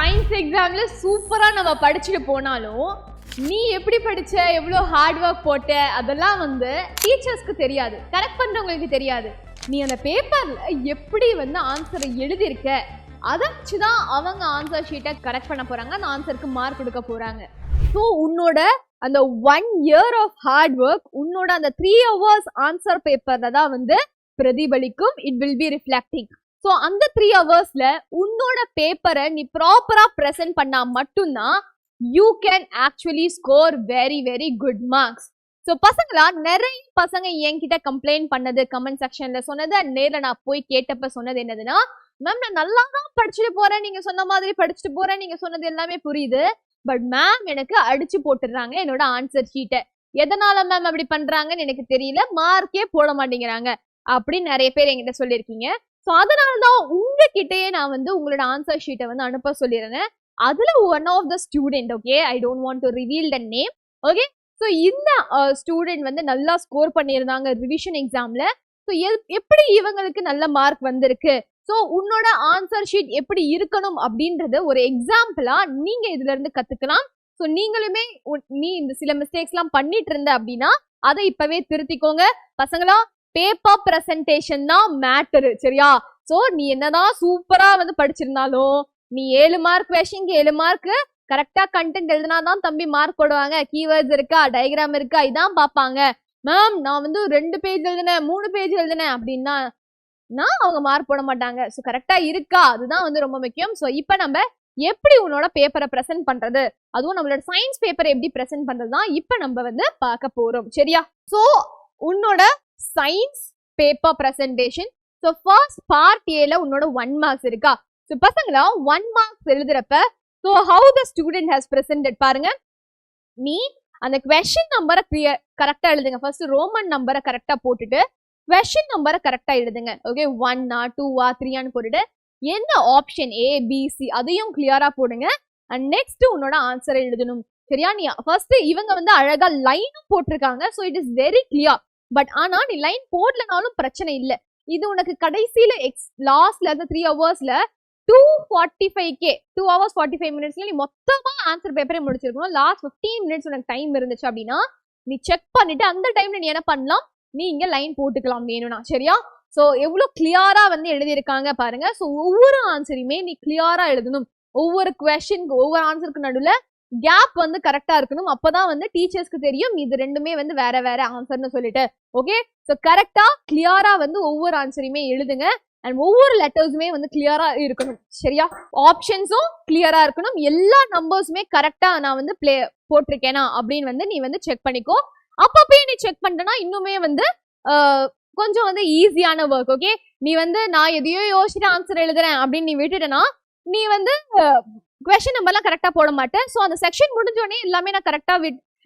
Science எக்ஸாம்ல சூப்பரா நம்ம படிச்சுட்டு போனாலும் நீ எப்படி படிச்ச எவ்வளோ ஹார்ட் ஒர்க் போட்ட அதெல்லாம் வந்து டீச்சர்ஸ்க்கு தெரியாது, கரெக்ட் பண்றவங்களுக்கு தெரியாது. நீ அந்த பேப்பர்ல எப்படி வந்து ஆன்சரை எழுதியிருக்க அதை வச்சுதான் அவங்க ஆன்சர் ஷீட்டை கரெக்ட் பண்ண போறாங்க, அந்த ஆன்சருக்கு மார்க் கொடுக்க போறாங்க. ஸோ உன்னோட அந்த 1 year ஆஃப் ஹார்ட் ஒர்க் உன்னோட அந்த 3 hours ஆன்சர் பேப்பர்ல தான் வந்து பிரதிபலிக்கும். It will be reflecting. So அந்த 3 hours உன்னோட பேப்பரை நீ ப்ராப்பரா ப்ரெசென்ட் பண்ணா மட்டும்தான் you can actually score very very good marks. So பசங்களா, நிறைய பசங்க என்கிட்ட கம்ப்ளைண்ட் பண்ணது, கமெண்ட் செக்ஷன்ல சொன்னது, நேரில் நான் போய் கேட்டப்ப சொன்னது என்னதுன்னா, மேம் நான் நல்லா தான் படிச்சுட்டு போறேன், நீங்க சொன்ன மாதிரி படிச்சுட்டு போறேன், நீங்க சொன்னது எல்லாமே புரியுது, பட் மேம் எனக்கு அடிச்சு போட்டுடுறாங்க என்னோட ஆன்சர் ஷீட்டை. எதனால மேம் அப்படி பண்றாங்கன்னு எனக்கு தெரியல, மார்க்கே போட மாட்டேங்கிறாங்க அப்படின்னு நிறைய பேர் என்கிட்ட சொல்லியிருக்கீங்க. ஸோ அதனாலதான் உங்ககிட்டயே நான் வந்து உங்களோட ஆன்சர் ஷீட்டை வந்து அனுப்ப சொல்லிடுறேன். அதுல one of the student, okay, I don't want to reveal the name, okay. So இந்த ஸ்டூடெண்ட் வந்து நல்லா ஸ்கோர் பண்ணியிருந்தாங்க ரிவிஷன் எக்ஸாம்ல. ஸோ எப்படி இவங்களுக்கு நல்ல மார்க் வந்திருக்கு, ஸோ உன்னோட ஆன்சர் ஷீட் எப்படி இருக்கணும் அப்படின்றது ஒரு எக்ஸாம்பிளா நீங்க இதுல இருந்து கத்துக்கலாம். ஸோ நீங்களுமே நீ இந்த சில மிஸ்டேக்ஸ்லாம் பண்ணிட்டு இருந்த அப்படின்னா அதை இப்பவே திருத்திக்கோங்க. பசங்களா, பேப்பர் பிரசன்டேஷன் தான் மேட்டரு, சரியா? ஸோ நீ என்னதான் சூப்பரா வந்து படிச்சிருந்தாலும் நீ 7 மார்க் கொஸ்டின்க்கு 7 மார்க் கரெக்டா கண்டென்ட் எழுதினாதான் தம்பி மார்க் போடுவாங்க. கீவேர்ட்ஸ் இருக்கா, டயக்ராம் இருக்கா, இதான் பார்ப்பாங்க. மேம் நான் வந்து 2 பேஜ் எழுதினேன், 3 பேஜ் எழுதினேன் அப்படின்னா அவங்க மார்க் போட மாட்டாங்க. ஸோ கரெக்டா இருக்கா, அதுதான் வந்து ரொம்ப முக்கியம். ஸோ இப்போ நம்ம எப்படி உன்னோட பேப்பரை ப்ரெசென்ட் பண்றது, அதுவும் நம்மளோட சயின்ஸ் பேப்பரை எப்படி ப்ரெசென்ட் பண்றது தான் இப்போ நம்ம வந்து பார்க்க போறோம், சரியா? ஸோ உன்னோட science paper presentation. So first part ஏல உன்னோட 1 marks இருக்கா? ஸோ பசங்களா, 1 marks எழுதுறப்ப so how the student has presented பாருங்க. நீ அந்த கொஸ்டின் நம்பரை கரெக்டா எழுதுங்க. ஃபர்ஸ்ட் ரோமன் நம்பரை கரெக்டா போட்டுட்டு கொஸ்டின் நம்பரை கரெக்டா எழுதுங்க. ஓகே, 1 2 3 போட்டுட்டு என்ன ஆப்ஷன் ABC அதையும் கிளியரா போடுங்க. அண்ட் நெக்ஸ்ட் உன்னோட ஆன்சரை எழுதணும், சரியா? நீ ஃபர்ஸ்ட் இவங்க வந்து அழகா லைனும் போட்டிருக்காங்க. So it is very clear. But ஆனா நீ லைன் போடலனாலும் பிரச்சனை இல்லை. இது உனக்கு கடைசியில லாஸ்ட்ல அந்த 3 ஹவர்ஸ்ல 2 hours 45 minutesல நீ மொத்தமா ஆன்சர் பேப்பரே முடிச்சிருக்கணும். லாஸ்ட் 15 minutes உனக்கு டைம் இருந்துச்சு அப்படின்னா நீ செக் பண்ணிட்டு அந்த டைம்ல நீ என்ன பண்ணலாம், நீ இங்க லைன் போட்டுக்கலாம் வேணும்னா, சரியா? ஸோ எவ்வளவு கிளியரா வந்து எழுதியிருக்காங்க பாருங்க. ஸோ ஒவ்வொரு ஆன்சரையுமே நீ கிளியரா எழுதணும். ஒவ்வொரு கொஸ்டினுக்கு ஒவ்வொரு ஆன்சருக்கு நடுவுல கேப் வந்து கரெக்டா இருக்கணும். அப்பதான் வந்து டீச்சர்ஸ்க்கு தெரியும் இது ரெண்டுமே வந்து வேற வேற ஆன்சர்னு சொல்லிட்டு. ஓகே, ஸோ கரெக்டா கிளியரா வந்து ஒவ்வொரு ஆன்சரையுமே எழுதுங்க. அண்ட் ஒவ்வொரு லெட்டர்ஸுமே வந்து கிளியரா இருக்கணும், சரியா? ஆப்ஷன்ஸும் கிளியரா இருக்கணும். எல்லா நம்பர்ஸுமே கரெக்டா நான் வந்து போட்டிருக்கேனா அப்படின்னு வந்து நீ வந்து செக் பண்ணிக்கோ. அப்பப்பயே நீ செக் பண்ணிட்டனா இன்னுமே வந்து கொஞ்சம் வந்து ஈஸியான ஒர்க். ஓகே, நீ வந்து நான் எதையோ யோசிச்சுட்டு ஆன்சர் எழுதுறேன் அப்படின்னு நீ விட்டுட்டனா நீ வந்து கொஸ்டின் நம்பர்லாம் கரெக்டா போட மாட்டேன். ஸோ அந்த செக்ஷன் முடிஞ்சோடனே எல்லாமே நான் கரெக்டா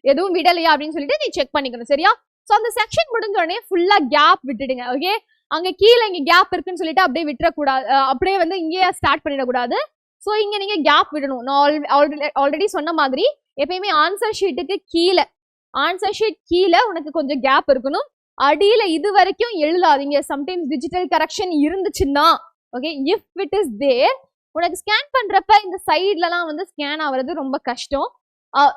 எதுவும் விடலையா அப்படின்னு சொல்லிட்டு நீ செக் பண்ணிக்கணும், சரியா? ஸோ அந்த செக்ஷன் முடிஞ்சோடனே ஃபுல்லா கேப் விட்டுடுங்க. ஓகே, அங்க கீழே இங்க கேப் இருக்குன்னு சொல்லிட்டு அப்படியே விட்டுறக்கூடாது, அப்படியே வந்து இங்கேயே ஸ்டார்ட் பண்ணிடக்கூடாது. ஸோ இங்க நீங்க கேப் விடணும். நான் ஆல்ரெடி சொன்ன மாதிரி எப்பயுமே ஆன்சர் ஷீட்டுக்கு கீழே, ஆன்சர் ஷீட் கீழே உனக்கு கொஞ்சம் கேப் இருக்கணும். அடியில இது வரைக்கும் எழுதாதீங்க. சம்டைம்ஸ் டிஜிட்டல் கரெக்ஷன் இருந்துச்சுன்னா, okay, if it is there, உனக்கு ஸ்கேன் பண்றப்ப இந்த சைட்லலாம் வந்து ஸ்கேன் ஆகுறது ரொம்ப கஷ்டம்.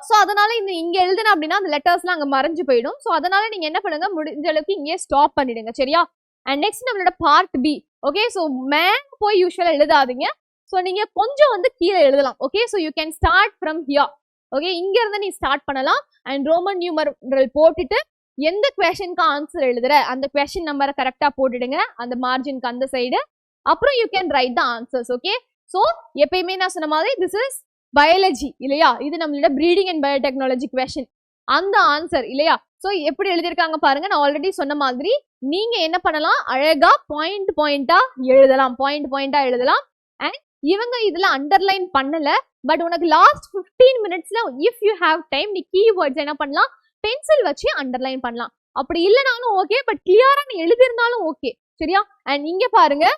ஸோ அதனால இங்க எழுதுன அப்படின்னா அந்த லெட்டர்ஸ்லாம் அங்கே மறைஞ்சு போயிடும். ஸோ அதனால நீங்க என்ன பண்ணுங்க, முடிஞ்ச அளவுக்கு இங்கே ஸ்டாப் பண்ணிடுங்க, சரியா? அண்ட் நெக்ஸ்ட் நம்மளோட part B. Okay, so ma'am போய் யூஸ்வலா எழுதாதீங்க. ஸோ நீங்க கொஞ்சம் வந்து கீழே எழுதலாம். Okay, so you can start from here. Okay, இங்க இருந்து நீ ஸ்டார்ட் பண்ணலாம். அண்ட் ரோமன் நியூமரல் போட்டுட்டு எந்த கொஸ்டினுக்கு ஆன்சர் எழுதுற அந்த கொஸ்டின் நம்பரை கரெக்டா போட்டுடுங்க அந்த மார்ஜினுக்கு அந்த சைடு. அப்புறம் you can write the answers. Okay, so எப்பயுமே நான் சொன்ன மாதிரி திஸ் இஸ் பயாலஜி இல்லையா, இது நம்மளோட ப்ரீடிங் அண்ட் பயோடெக்னாலஜி கொஸ்டின், அந்த ஆன்சர் இல்லையா? ஸோ எப்படி எழுதியிருக்காங்க பாருங்க. நான் ஆல்ரெடி சொன்ன மாதிரி நீங்க என்ன பண்ணலாம், அழகா பாயிண்டா எழுதலாம். அண்ட் இவங்க இதுல அண்டர்லைன் பண்ணல, பட் உனக்கு லாஸ்ட் 15 minutesல இஃப் யூ ஹேவ் டைம் நீ கீவேர்ட்ஸ் என்ன பண்ணலாம், பென்சில் வச்சு அண்டர்லைன் பண்ணலாம். அப்படி இல்லைனாலும் ஓகே, பட் கிளியரா நீ எழுதியிருந்தாலும் ஓகே, சரியா? அண்ட் இங்க பாருங்க,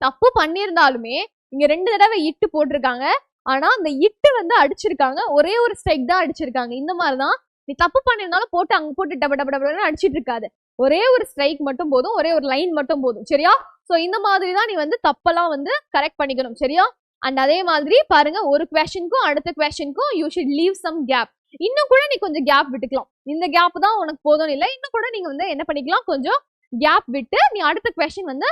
தப்பு பண்ணியிருந்தாலுமே இங்க 2 தடவை இட்டு போட்டிருக்காங்க. ஆனா அந்த இட்டு வந்து அடிச்சிருக்காங்க, ஒரே ஒரு ஸ்ட்ரைக் தான் அடிச்சிருக்காங்க. இந்த மாதிரிதான் நீ தப்பு பண்ணியிருந்தாலும் போட்டு அங்க போட்டு டப டப டபன்னு அடிச்சிட்டு இருக்காது. ஒரே ஒரு ஸ்ட்ரைக் மட்டும் போதும், ஒரே ஒரு லைன் மட்டும் போதும், சரியா? ஸோ இந்த மாதிரி தான் நீ வந்து தப்பெல்லாம் வந்து கரெக்ட் பண்ணிக்கணும், சரியா? அண்ட் அதே மாதிரி பாருங்க ஒரு கொஸ்டினுக்கும் அடுத்த கொஸ்டினுக்கும் you should leave some gap. இன்னும் கூட நீ கொஞ்சம் கேப் விட்டுக்கலாம். இந்த கேப் தான் உனக்கு போதும் இல்லை, இன்னும் கூட நீங்க வந்து என்ன பண்ணிக்கலாம், கொஞ்சம் கேப் விட்டு நீ அடுத்த கொஸ்டின் வந்து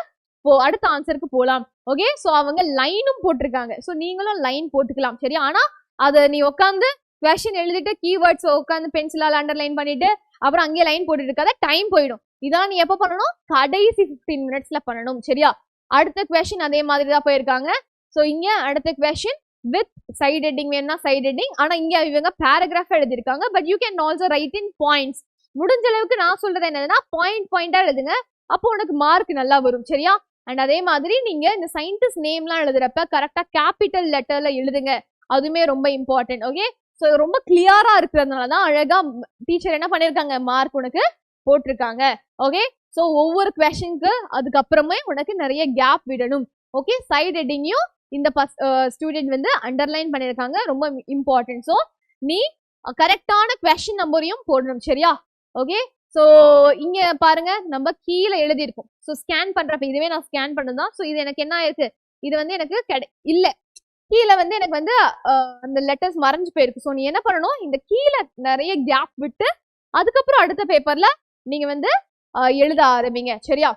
அடுத்த ஆன்சருக்கு போலாம். ஓகே, ஸோ அவங்க லைனும் போட்டிருக்காங்க. ஸோ நீங்களும் லைன் போட்டுக்கலாம். சரி, ஆனா அதை நீ உட்காந்து கொஸ்டின் எழுதிட்டு கீவேர்ட்ஸ் உட்காந்து பென்சிலால் அண்டர்லைன் பண்ணிட்டு அப்புறம் அங்கேயே லைன் போட்டுட்டு இருக்காத, டைம் போயிடும். இதெல்லாம் நீ எப்போ பண்ணணும், கடைசி 15 மினிட்ஸ்ல பண்ணணும். சரியா, அடுத்த கொஸ்டின் அதே மாதிரி தான் போயிருக்காங்க. ஸோ இங்க அடுத்த கொஸ்டின் வித் சைட் ஹெட்டிங் வேணும்னா சைட் ஹெட்டிங், ஆனா இங்க இவங்க பேராகிராஃப் எழுதிருக்காங்க. But you can also right in points. முடிஞ்ச அளவுக்கு நான் சொல்றது என்னதுன்னா பாயிண்டா எழுதுங்க, அப்போ உனக்கு மார்க் நல்லா வரும். சரியா, அண்ட் அதே மாதிரி நீங்க இந்த சயின்டிஸ்ட் நேம்லாம் எழுதுறப்ப கரெக்டா கேபிட்டல் லெட்டர்ல எழுதுங்க, அதுவுமே ரொம்ப இம்பார்ட்டன்ட். ஓகே, ஸோ ரொம்ப கிளியரா இருக்கிறதுனாலதான் அழகா டீச்சர் என்ன பண்ணிருக்காங்க, மார்க் உனக்கு போட்டிருக்காங்க. ஓகே, ஸோ ஒவ்வொரு கொஸ்டினுக்கு அதுக்கப்புறமே உனக்கு நிறைய கேப் விடணும். ஓகே, சைட் ஹெட்டிங்கையும் இந்த ஸ்டூடெண்ட் வந்து அண்டர்லைன் பண்ணிருக்காங்க, ரொம்ப இம்பார்ட்டன்ட். ஸோ நீ கரெக்டான கொஸ்டின் நம்பரையும் போடணும். சரியா, ஓகே. ஸோ இங்க பாருங்க நம்ம கீழே எழுதியிருக்கோம். ஸோ ஸ்கேன் பண்றப்ப இதுவே நான் ஸ்கேன் பண்ணதான். ஸோ இது எனக்கு என்ன ஆயிருக்கு, இது வந்து எனக்கு இல்ல, கீழே வந்து எனக்கு வந்து அந்த லெட்டர்ஸ் மறைஞ்சு போயிருக்கு. ஸோ நீ என்ன பண்ணணும், இந்த கீழே நிறைய கேப் விட்டு அதுக்கப்புறம் அடுத்த பேப்பர்ல நீங்க வந்து எழுத ஆரம்பிங்க. சரியா,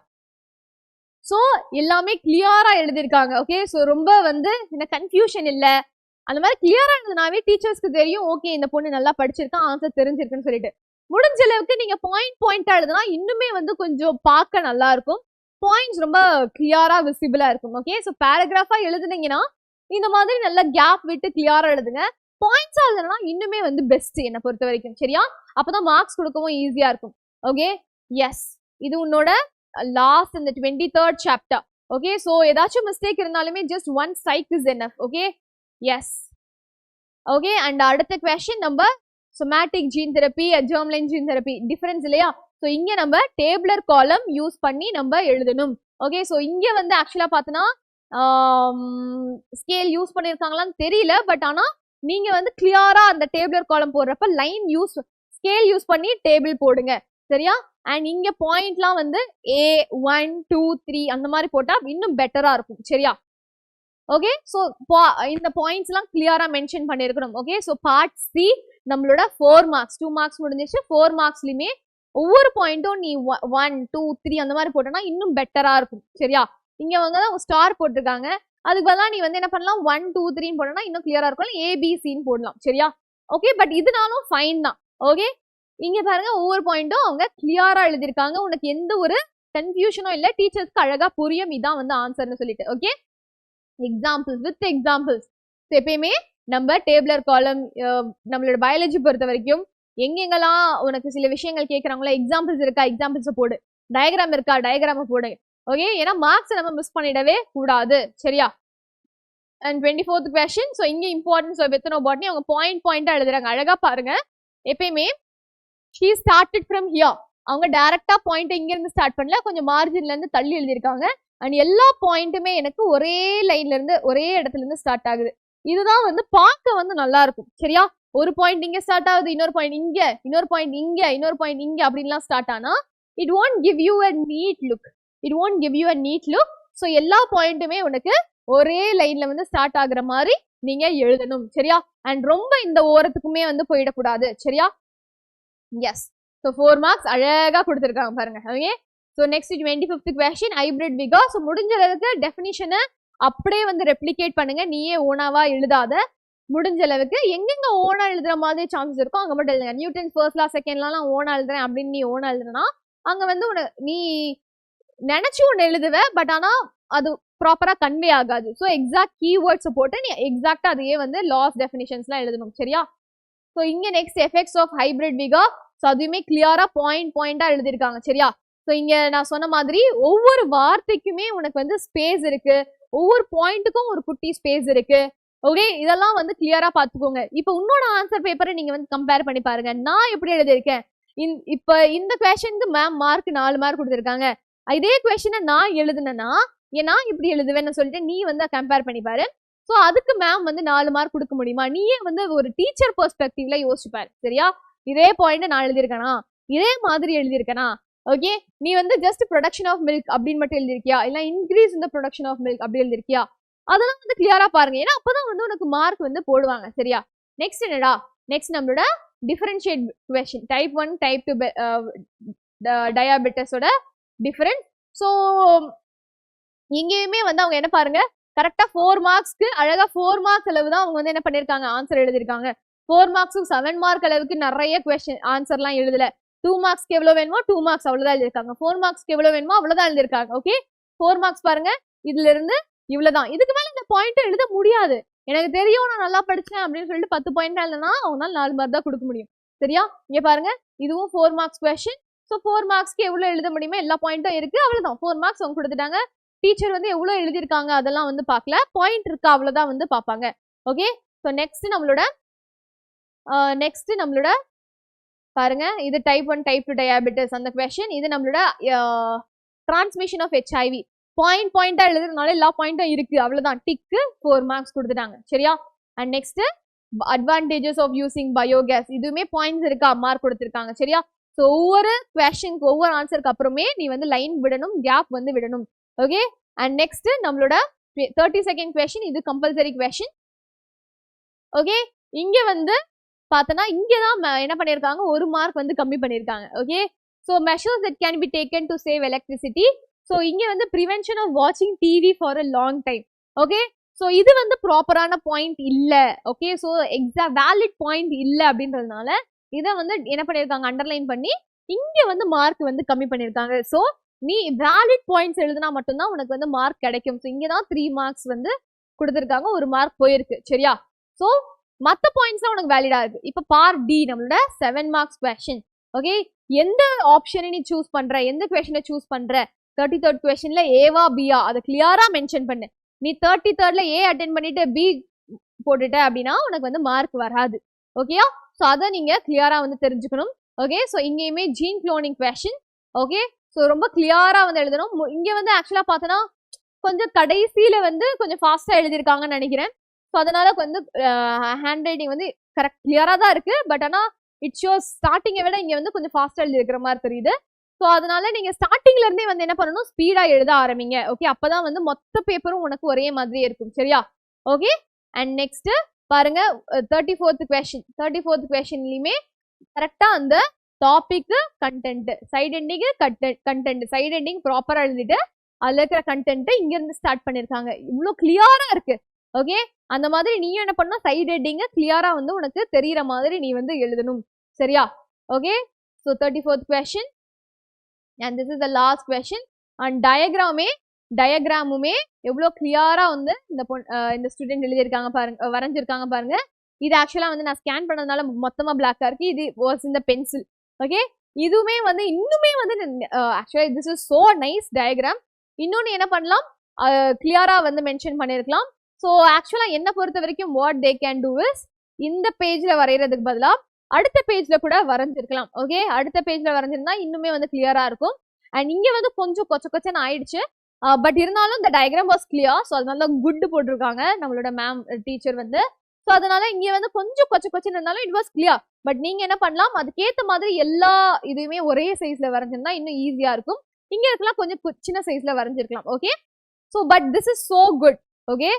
ஸோ எல்லாமே கிளியரா எழுதியிருக்காங்க. ஓகே, ஸோ ரொம்ப வந்து என்ன கன்ஃபியூஷன் இல்லை, அந்த மாதிரி கிளியரா இருந்ததுனாவே டீச்சர்ஸ்க்கு தெரியும், ஓகே இந்த பொண்ணு நல்லா படிச்சிருக்கான், ஆன்சர் தெரிஞ்சிருக்குன்னு சொல்லிட்டு. முடிஞ்ச அளவுக்கு நீங்க பாயிண்டா எழுதுனா இன்னுமே வந்து கொஞ்சம் பார்க்க நல்லா இருக்கும், பாயிண்ட்ஸ் ரொம்ப கிளியரா விசிபிளா இருக்கும். ஓகே, ஸோ பேராகிராஃபா எழுதுனீங்கன்னா இந்த மாதிரி நல்ல கேப் விட்டு கிளியரா எழுதுங்க. பாயிண்ட்ஸா எழுதுனா இன்னுமே வந்து பெஸ்ட் என்ன பொறுத்த வரைக்கும். சரியா, அப்பதான் மார்க்ஸ் கொடுக்கவும் ஈஸியா இருக்கும். ஓகே, எஸ், இது உன்னோட லாஸ்ட் இந்த 23rd சாப்டர். ஓகே, ஸோ ஏதாச்சும் மிஸ்டேக் இருந்தாலுமே just one strike is enough. Okay, yes, okay. And அடுத்த கொஸ்டின் நம்ம somatic gene therapy, germline gene therapy difference இல்லையா. ஸோ இங்க நம்ம டேபிளர் காலம் யூஸ் பண்ணி நம்ம எழுதணும். ஓகே, ஸோ இங்க வந்து ஆக்சுவலா பார்த்தோன்னா ஸ்கேல் யூஸ் பண்ணியிருக்காங்களான்னு தெரியல, பட் ஆனா நீங்க வந்து கிளியரா அந்த டேபிளர் காலம் போடுறப்ப லைன் ஸ்கேல் யூஸ் பண்ணி டேபிள் போடுங்க. சரியா, அண்ட் இங்க பாயிண்ட்லாம் வந்து A1 2 3 அந்த மாதிரி போட்டா இன்னும் பெட்டரா இருக்கும். சரியா, ஓகே. ஸோ இந்த பாயிண்ட்ஸ் எல்லாம் கிளியரா மென்ஷன் பண்ணிருக்கணும். ஓகே, ஸோ பார்ட் சி நம்மளோட 4 மார்க்ஸ் 2 மார்க்ஸ் முடிஞ்சிச்சு. 4 மார்க்ஸ்லயுமே ஒவ்வொரு பாயிண்ட்டும் நீ 1 2 3 அந்த மாதிரி போட்டோம்னா இன்னும் பெட்டரா இருக்கும். சரியா, இங்க வந்து ஸ்டார் போட்டிருக்காங்க, அதுக்கு பதிலா நீ வந்து என்ன பண்ணலாம், 1 2 3 போட்டோம்னா இன்னும் கிளியரா இருக்கும், ஏபிசின்னு போடலாம். சரியா, ஓகே. பட் இதனாலும் ஃபைன் தான். ஓகே, இங்க பாருங்க ஒவ்வொரு பாயிண்ட்டும் அவங்க கிளியரா எழுதிருக்காங்க, உனக்கு எந்த ஒரு கன்ஃபியூஷனும் இல்லை, டீச்சர்ஸ்க்கு அழகா புரியும் இதான் வந்து ஆன்சர்னு சொல்லிட்டு. Okay, examples with examples. எப்பயுமே நம்ம டேபிளர் காலம் நம்மளோட பயாலஜி பொறுத்த வரைக்கும் எங்கெங்கெல்லாம் உனக்கு சில விஷயங்கள் கேட்கறாங்களோ எக்ஸாம்பிள்ஸ் இருக்கா, எக்ஸாம்பிள்ஸ் போடு, டயக்ராம் இருக்கா, டயக்ராம போடு. ஓகே, ஏன்னா மார்க்ஸ் நம்ம மிஸ் பண்ணிடவே கூடாது. சரியா, அண்ட் 24th கொஸ்டின். ஸோ இங்க இம்பார்ட்டன்ஸ் ஆஃப் எத்தனோபாட்னி அவங்க பாயிண்டா எழுதுறாங்க, அழகா பாருங்க. எப்பயுமே she started from here, அவங்க டைரக்டா பாயிண்ட் இங்க இருந்து ஸ்டார்ட் பண்ணல, கொஞ்சம் மார்ஜின்ல இருந்து தள்ளி எழுதிருக்காங்க. அண்ட் எல்லா பாயிண்ட்டுமே எனக்கு ஒரே லைன்ல இருந்து ஒரே இடத்துல இருந்து ஸ்டார்ட் ஆகுது. இதுதான் வந்து பார்க்க வந்து நல்லா இருக்கும். சரியா, ஒரு பாயிண்ட் இங்க ஸ்டார்ட் ஆகுது, இன்னொரு பாயிண்ட் இங்க, இன்னொரு பாயிண்ட் இங்க, இன்னொரு பாயிண்ட் இங்க அப்படின்லாம் ஸ்டார்ட் ஆனா it won't give you a neat look. It won't give you a neat look. So எல்லா பாயிண்ட்டுமே உனக்கு ஒரே லைன்ல வந்து ஸ்டார்ட் ஆகுற மாதிரி நீங்க எழுதணும். சரியா, அண்ட் ரொம்ப இந்த ஓரத்துக்குமே வந்து போயிடக்கூடாது. சரியா, எஸ். ஸோ 4 மார்க்ஸ் அழகா கொடுத்துருக்காங்க பாருங்க. Okay, so next 25th question hybrid vigour. So முடிஞ்ச அளவுக்கு டெஃபினிஷனை அப்படியே வந்து ரெப்ளிகேட் பண்ணுங்க, நீயே ஓனாவா எழுதாத. முடிஞ்ச அளவுக்கு எங்கெங்க ஓனா எழுதுற மாதிரி சான்சஸ் இருக்கும் அங்க மட்டும் எழுதுங்க. நியூட்டன் ஃபர்ஸ்ட் லா செகண்ட் லாலாம் ஓனா எழுதுறேன் அப்படின்னு நீ ஓனா எழுதுனா அங்க வந்து நீ நினைச்சு ஒன்று எழுதுவ, பட் ஆனா அது ப்ராப்பரா கன்வே ஆகாது. ஸோ எக்ஸாக்ட் கீவேர்ட்ஸ் போட்டு நீ எக்ஸாக்டா அதையே வந்து லாஸ் டெஃபினிஷன்ஸ்லாம் எழுதணும். சரியா, ஸோ இங்க next effects of hybrid vigour. So அதுவுமே கிளியரா பாயிண்டா எழுதிருக்காங்க. சரியா, ஸோ இங்க நான் சொன்ன மாதிரி ஒவ்வொரு வார்த்தைக்குமே உனக்கு வந்து ஸ்பேஸ் இருக்கு, ஒவ்வொரு பாயிண்ட்டுக்கும் ஒரு குட்டி ஸ்பேஸ் இருக்கு. ஓகே, இதெல்லாம் வந்து கிளியரா பாத்துக்கோங்க. இப்போ உன்னோட ஆன்சர் பேப்பரை நீங்க வந்து கம்பேர் பண்ணி பாருங்க, நான் எப்படி எழுதியிருக்கேன். இப்ப இந்த கொஸ்டினுக்கு மேம் மார்க் 4 மார்க் கொடுத்துருக்காங்க, இதே கொஸ்டினை நான் எழுதுனேன்னா நான் இப்படி எழுதுவேன்னு சொல்லிட்டு நீ வந்து கம்பேர் பண்ணி பாரு. ஸோ அதுக்கு மேம் வந்து 4 மார்க் கொடுக்க முடியுமா, நீயே வந்து ஒரு டீச்சர் பெர்ஸ்பெக்டிவ்ல யோசிச்சுப்பாரு. சரியா, இதே பாயிண்ட் நான் எழுதியிருக்கேனா, இதே மாதிரி எழுதியிருக்கேனா. ஓகே, நீ வந்து ஜஸ்ட் ப்ரொடக்ஷன் ஆஃப் மில்க் அப்படின்னு மட்டும் எழுதிருக்கியா, இல்ல இன்க்ரீஸ் இந்த ப்ரொடக்ஷன் ஆஃப் மில்க் அப்படி எழுதிருக்கியா, அதெல்லாம் வந்து கிளியரா பாருங்க. ஏன்னா அப்பதான் வந்து உனக்கு மார்க் வந்து போடுவாங்க. சரியா? நெக்ஸ்ட் என்னடா? நெக்ஸ்ட் நம்மளோட டிஃபரன்ஷியேட் கொஸ்டின் டைப் 1 டைப் 2 டயாபெட்டிஸோட டிஃபரன்ஸ். ஸோ இங்கேயுமே வந்து அவங்க என்ன பாருங்க, கரெக்டா 4 மார்க்ஸ்க்கு அழகா 4 மார்க்ஸ் அளவு தான் அவங்க வந்து என்ன பண்ணிருக்காங்க, ஆன்சர் எழுதிருக்காங்க. 4 மார்க்ஸுக்கு 7 மார்க் அளவுக்கு நிறைய கொஸ்டின் ஆன்சர்லாம் எழுதல. 2 மார்க்ஸ்க்கு எவ்வளவு வேணுமோ 2 மார்க்ஸ் அவ்வளவுதான் எழுதிருக்காங்க. 4 மார்க்ஸ்க்கு எவ்வளவு வேணுமோ அவ்வளவுதான் எழுதிருக்காங்க. ஓகே, 4 மார்க்ஸ் பாருங்க, இதுல இருந்து இவ்வளவுதான். இதுக்கு மேல இந்த பாயிண்ட் எழுத முடியாது. எனக்கு தெரியும் நான் நல்லா படிச்சேன் அப்படின்னு சொல்லிட்டு 10 பாயிண்ட் எழுதுனா அவங்களால 4 மார்க் தான் கொடுக்க முடியும். சரியா? இங்க பாருங்க, இதுவும் 4 மார்க்ஸ் கொஸ்டின். ஸோ 4 மார்க்ஸ்க்கு எவ்வளவு எழுத முடியுமோ எல்லா பாயிண்ட்டும் இருக்கு. அவ்வளவுதான், 4 மார்க்ஸ் அவங்க கொடுத்துட்டாங்க. டீச்சர் வந்து எவ்வளவு எழுதிருக்காங்க அதெல்லாம் வந்து பார்க்கல, பாயிண்ட் இருக்கா அவ்வளவுதான் வந்து பார்ப்பாங்க. ஓகே, ஸோ நெக்ஸ்ட் நம்மளோட பாருங்க, இது டைப் 1 டைப் 2 டயாபெட்டிஸ் அந்த கொஸ்டின். இது நம்மளோட டிரான்ஸ்மிஷன் ஆஃப் HIV. பாயிண்டா எழுதுறதுனால எல்லா பாயிண்ட்டும் இருக்கு, அவ்வளவுதான். டிக்கு 4 மார்க்ஸ் கொடுத்துட்டாங்க. சரியா? And next advantages of using biogas. இதுவுமே பாயிண்ட்ஸ் இருக்கா, மார்க் கொடுத்துருக்காங்க. சரியா? ஸோ ஒவ்வொரு கொஸ்டினுக்கு ஒவ்வொரு ஆன்சருக்கு அப்புறமே நீ வந்து லைன் விடணும், கேப் வந்து விடணும். ஓகே, அண்ட் நெக்ஸ்ட் நம்மளோட 30 செகண்ட் கொஸ்டின். இது கம்பல்சரி கொஸ்டின். ஓகே, இங்க வந்து பார்த்தனா இங்கதான் என்ன பண்ணிருக்காங்க, 1 மார்க் வந்து கம்மி பண்ணிருக்காங்க. Okay, so measures that can be taken to save electricity. So இங்க வந்து ப்ரிவென்ஷன் ஆஃப் வாட்சிங் TV for a long time. Okay, so இது வந்து ப்ராப்பரான பாயிண்ட் இல்ல. Okay, so exact valid point இல்ல அப்படின்றதுனால இதை வந்து என்ன பண்ணிருக்காங்க, அண்டர்லைன் பண்ணி இங்க வந்து மார்க் வந்து கம்மி பண்ணிருக்காங்க. ஸோ நீ வேலிட் பாயிண்ட்ஸ் எழுதுனா மட்டும்தான் உனக்கு வந்து மார்க் கிடைக்கும். ஸோ இங்கதான் 3 மார்க்ஸ் வந்து கொடுத்துருக்காங்க, 1 மார்க் போயிருக்கு. சரியா? ஸோ மற்ற பாயிண்ட்ஸ் உனக்கு வேலிடா இருக்கு. இப்போ பார்ட் டி நம்மளோட 7 மார்க்ஸ் கொஸ்டின். ஓகே, எந்த ஆப்ஷனை நீ சூஸ் பண்ற, எந்த கொஸ்டினை சூஸ் பண்ற, 33rd கொஸ்டின்ல ஏவா பியா அதை கிளியரா மென்ஷன் பண்ணு. நீ 33rdல ஏ அட்டென்ட் பண்ணிட்டு பி போட்டுட்ட அப்படின்னா உனக்கு வந்து மார்க் வராது. ஓகேயா? ஸோ அதை நீங்க கிளியரா வந்து தெரிஞ்சுக்கணும். ஓகே, ஸோ இங்கேயுமே gene cloning question. Okay, so ரொம்ப கிளியரா வந்து எழுதணும். இங்க வந்து ஆக்சுவலா பார்த்தோன்னா கொஞ்சம் கடைசியில வந்து கொஞ்சம் ஃபாஸ்டா எழுதியிருக்காங்கன்னு நினைக்கிறேன். ஸோ அதனால வந்து ஹேண்ட் ரைட்டிங் வந்து கரெக்ட் கிளியரா தான் இருக்கு. பட் ஆனால் இட் ஷோஸ் ஸ்டார்டிங்கை விட இங்க வந்து கொஞ்சம் ஃபாஸ்டா எழுதிருக்கிற மாதிரி தெரியுது. ஸோ அதனால நீங்க ஸ்டார்டிங்ல இருந்தே வந்து என்ன பண்ணணும், ஸ்பீடா எழுத ஆரம்பிங்க. ஓகே, அப்பதான் வந்து மொத்த பேப்பரும் உனக்கு ஒரே மாதிரியே இருக்கும். சரியா? ஓகே, அண்ட் நெக்ஸ்ட் பாருங்க 34th கொஸ்டின். 34th கொஸ்டின்லயுமே கரெக்டா அந்த topic, content, side ending, content, side ending ப்ராப்பரா எழுதிட்டு அதுல இருக்கிற கண்டென்ட் இங்க இருந்து ஸ்டார்ட் பண்ணிருக்காங்க. இவ்வளவு கிளியரா இருக்கு. ஓகே, அந்த மாதிரி நீயும் என்ன பண்ணணும், சைட் எண்டிங் கிளியரா வந்து உனக்கு தெரியற மாதிரி நீ வந்து எழுதணும். சரியா? Okay, so 34th question and this is the last question. And டயக்ராமுமே எவ்வளோ கிளியரா வந்து இந்த ஸ்டூடெண்ட் எழுதியிருக்காங்க பாருங்க, வரைஞ்சிருக்காங்க பாருங்க. இது ஆக்சுவலா வந்து நான் ஸ்கேன் பண்ணதுனால மொத்தமா பிளாக்கா இருக்கு. இது வாஸ் இந்த பென்சில். ஓகே, இதுவுமே வந்து இன்னுமே வந்து ஆக்சுவலா this is so nice diagram. இன்னொன்னு என்ன பண்ணலாம், கிளியரா வந்து மென்ஷன் பண்ணிருக்கலாம். ஸோ ஆக்சுவலா என்ன பொறுத்த வரைக்கும் what they can do is இந்த பேஜ்ல வரைகிறதுக்கு பதிலா அடுத்த பேஜ்ல கூட வரைஞ்சிருக்கலாம். ஓகே, அடுத்த பேஜ்ல வரைஞ்சிருந்தா இன்னுமே வந்து கிளியரா இருக்கும். அண்ட் இங்க வந்து கொஞ்சம் கொச்சன்னு ஆயிடுச்சு. பட் இருந்தாலும் இந்த டயக்ராம் வாஸ் கிளியர். ஸோ அதனால குட் போட்டிருக்காங்க நம்மளோட மேம் டீச்சர் வந்து. ஸோ அதனால இங்க வந்து கொஞ்சம் கொச்சன்னு இருந்தாலும் இட் வாஸ் கிளியர். பட் நீங்க என்ன பண்ணலாம், அதுக்கேற்ற மாதிரி எல்லா இதுவுமே ஒரே சைஸ்ல வரைஞ்சிருந்தா இன்னும் ஈஸியா இருக்கும். இங்க இருக்கலாம் கொஞ்சம் சின்ன சைஸ்ல வரைஞ்சிருக்கலாம். Okay, so but this is so good. Okay,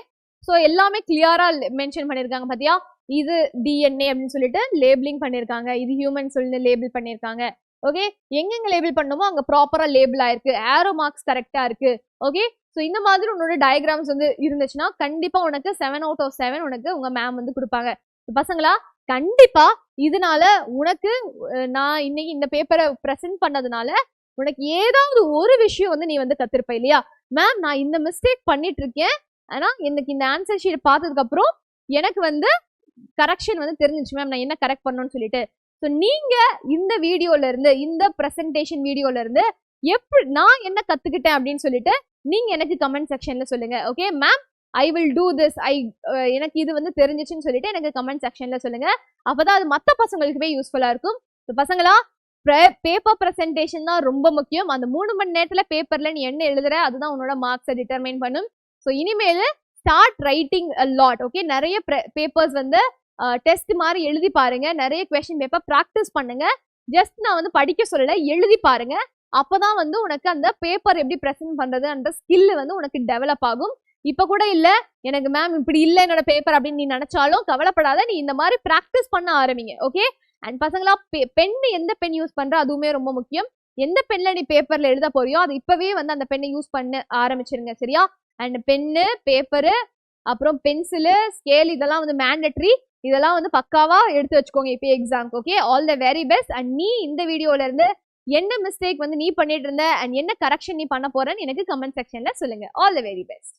so எல்லாமே கிளியரா மென்ஷன் பண்ணிருக்காங்க. பாத்தியா, இது டிஎன்ஏ அப்படின்னு சொல்லிட்டு லேபிளிங் பண்ணிருக்காங்க, இது ஹியூமன் சொல்லி லேபிள் பண்ணிருக்காங்க. ஓகே, எங்கெங்க லேபிள் பண்ணுமோ அங்க ப்ராப்பரா லேபிள் ஆயிருக்கு, ஏரோ மார்க்ஸ் கரெக்டா இருக்கு. ஓகே, ஸோ இந்த மாதிரி உன்னோட டயக்ராம்ஸ் வந்து இருந்துச்சுன்னா கண்டிப்பா உனக்கு 7 out of 7 உனக்கு உங்க மேம் வந்து கொடுப்பாங்க. பசங்களா, கண்டிப்பா இதனால உனக்கு நான் இன்னைக்கு இந்த பேப்பரை ப்ரெசென்ட் பண்ணதுனால உனக்கு ஏதாவது ஒரு விஷயம் வந்து நீ வந்து கத்திருப்ப இல்லையா, மேம் நான் இந்த மிஸ்டேக் பண்ணிட்டு இருக்கேன், ஆனா எனக்கு இந்த ஆன்சர் ஷீட் பார்த்ததுக்கு அப்புறம் எனக்கு வந்து கரெக்ஷன் வந்து தெரிஞ்சிச்சு மேம், நான் என்ன கரெக்ட் பண்ணணும்னு சொல்லிட்டு. ஸோ நீங்க இந்த வீடியோல இருந்து, இந்த பிரசன்டேஷன் வீடியோல இருந்து எப்படி நான் என்ன கத்துக்கிட்டேன் அப்படின்னு சொல்லிட்டு நீங்க எனக்கு கமெண்ட் செக்ஷன்ல சொல்லுங்க. Okay ma'am, I will do this, எனக்கு இது வந்து தெரிஞ்சிச்சுன்னு சொல்லிட்டு எனக்கு கமெண்ட் செக்ஷன்ல சொல்லுங்க. அப்பதான் அது மற்ற பசங்களுக்குமே யூஸ்ஃபுல்லா இருக்கும். பசங்களா, பேப்பர் பிரசன்டேஷன் தான் ரொம்ப முக்கியம். அந்த 3 மணி நேரத்துல பேப்பர்ல நீ என்ன எழுதுற அதுதான் உன்னோட மார்க்ஸை டிட்டர்மைன் பண்ணும். ஸோ இனிமேல் start writing a lot. Okay, நிறைய பேப்பர்ஸ் வந்து டெஸ்ட் மாதிரி எழுதி பாருங்க, நிறைய கொஸ்டின் பேப்பர் ப்ராக்டிஸ் பண்ணுங்க. ஜஸ்ட் நான் வந்து படிக்க சொல்லல, எழுதி பாருங்க. அப்பதான் வந்து உனக்கு அந்த பேப்பர் எப்படி ப்ரெசென்ட் பண்றது அந்த ஸ்கில் வந்து உனக்கு டெவலப் ஆகும். இப்ப கூட இல்ல எனக்கு மேம் இப்படி இல்ல என்னோட பேப்பர் அப்படின்னு நீ நினைச்சாலும் கவலைப்படாத, நீ இந்த மாதிரி பிராக்டிஸ் பண்ண ஆரம்பிங்க. ஓகே. அண்ட் பசங்களா பென் எந்த பென் யூஸ் பண்ற அதுவுமே ரொம்ப முக்கியம். எந்த பென்ல நீ பேப்பர்ல எழுத போறியோ அது இப்பவே வந்து அந்த பெண்ணை யூஸ் பண்ண ஆரம்பிச்சிருங்க. சரியா? அண்ட் பென்னு, பேப்பரு, அப்புறம் பென்சிலு, ஸ்கேல் இதெல்லாம் வந்து மேண்டட்ரி. இதெல்லாம் வந்து பக்காவா எடுத்து வச்சுக்கோங்க இப்போ எக்ஸாம்க்கு. Okay. All the very best. And நீ இந்த வீடியோல இருந்து என்ன மிஸ்டேக் வந்து நீ பண்ணிட்டு இருந்த அண்ட் என்ன கரெக்ஷன் நீ பண்ண போறன்னு எனக்கு கமெண்ட் செக்ஷன்ல சொல்லுங்க. All the very best.